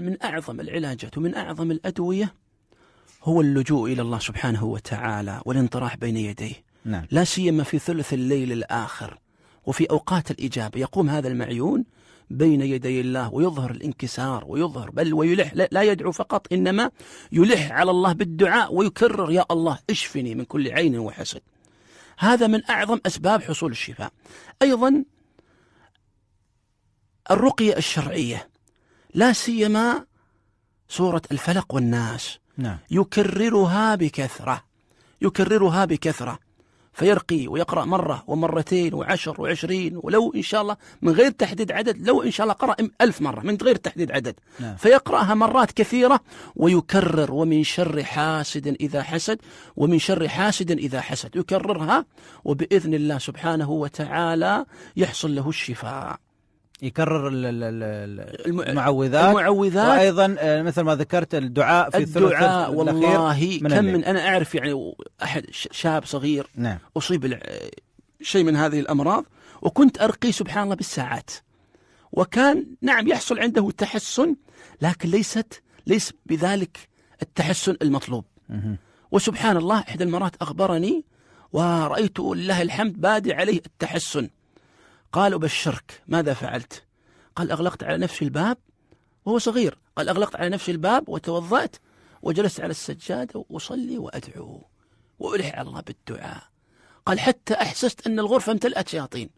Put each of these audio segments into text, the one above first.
من أعظم العلاجات ومن أعظم الأدوية هو اللجوء إلى الله سبحانه وتعالى والانطراح بين يديه. نعم. لا سيما في ثلث الليل الآخر وفي أوقات الإجابة يقوم هذا المعيون بين يدي الله ويظهر الانكسار ويظهر بل ويلح، لا يدعو فقط إنما يلح على الله بالدعاء ويكرر يا الله اشفني من كل عين وحسد. هذا من أعظم أسباب حصول الشفاء. أيضا الرقية الشرعية لا سيما سورة الفلق والناس. نعم. يكررها بكثرة فيرقي ويقرأ مرة ومرتين وعشر وعشرين، ولو إن شاء الله من غير تحديد عدد، لو إن شاء الله قرأ 1000 مرة من غير تحديد عدد. نعم. فيقرأها مرات كثيرة ويكرر ومن شر حاسد إذا حسد ومن شر حاسد إذا حسد، يكررها وبإذن الله سبحانه وتعالى يحصل له الشفاء. يكرر المعوذات وأيضا مثل ما ذكرت الدعاء في الثلث الأخير. والله كم من أنا أعرف يعني أحد شاب صغير نعم. أصيب شيء من هذه الأمراض وكنت أرقي سبحان الله بالساعات، وكان نعم يحصل عنده تحسن لكن ليس بذلك التحسن المطلوب. وسبحان الله إحدى المرات أخبرني ورأيت لله الحمد بادي عليه التحسن. قال أبشرك، ماذا فعلت؟ قال أغلقت على نفسي الباب وهو صغير، قال أغلقت على نفسي الباب وتوضأت وجلست على السجادة وأصلي وأدعو وألح على الله بالدعاء. قال حتى أحسست أن الغرفة امتلأت شياطين.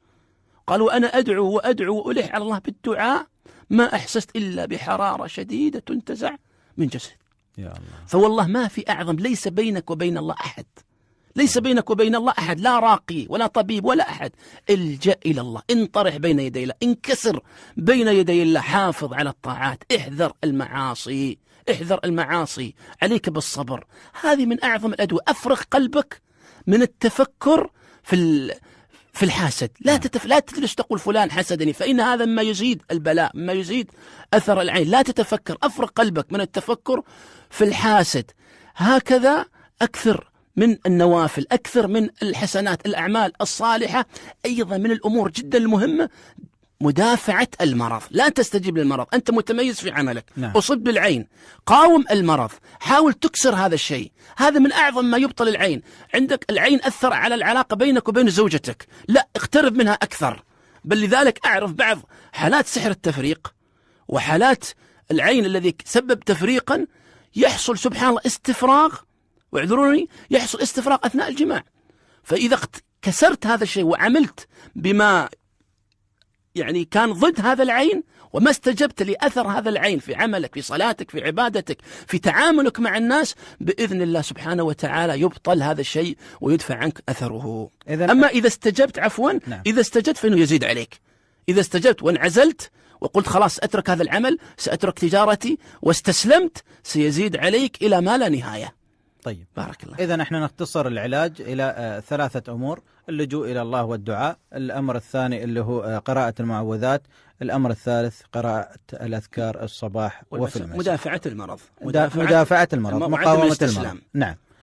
قال وأنا أدعو وألح على الله بالدعاء ما أحسست إلا بحرارة شديدة تنتزع من جسد. يا الله. فوالله ما في أعظم، ليس بينك وبين الله أحد، ليس بينك وبين الله أحد، لا راقي ولا طبيب ولا أحد. الجأ إلى الله، انطرح بين يدي الله، انكسر بين يدي الله، حافظ على الطاعات، احذر المعاصي، عليك بالصبر. هذه من أعظم الأدوية. أفرغ قلبك من التفكر في الحاسد. لا تجلس تقول فلان حسدني، فإن هذا ما يزيد البلاء، ما يزيد أثر العين. لا تتفكر، أفرغ قلبك من التفكر في الحاسد. هكذا أكثر من النوافل، أكثر من الحسنات، الأعمال الصالحة. أيضا من الأمور جدا المهمة مدافعة المرض. لا تستجيب للمرض، أنت متميز في عملك. نعم. أصب بالعين، قاوم المرض، حاول تكسر هذا الشيء. هذا من أعظم ما يبطل العين. عندك العين أثر على العلاقة بينك وبين زوجتك، لا اقترب منها أكثر. بل لذلك أعرف بعض حالات سحر التفريق وحالات العين الذي سبب تفريقا يحصل سبحان الله استفراغ، واعذروني، يحصل استفراغ أثناء الجماع. فإذا كسرت هذا الشيء وعملت بما يعني كان ضد هذا العين وما استجبت لأثر هذا العين في عملك، في صلاتك، في عبادتك، في تعاملك مع الناس، بإذن الله سبحانه وتعالى يبطل هذا الشيء ويدفع عنك أثره. أما إذا استجبت نعم. إذا استجبت فإنه يزيد عليك. إذا استجبت وانعزلت وقلت خلاص أترك هذا العمل، سأترك تجارتي، واستسلمت، سيزيد عليك إلى ما لا نهاية. طيب بارك الله. إذن احنا نختصر العلاج إلى 3 أمور: اللجوء إلى الله والدعاء، الأمر الثاني اللي هو قراءة المعوذات، الأمر الثالث قراءة الأذكار الصباح وفي المساء. مدافعة المرض، مقاومة المرض. نعم.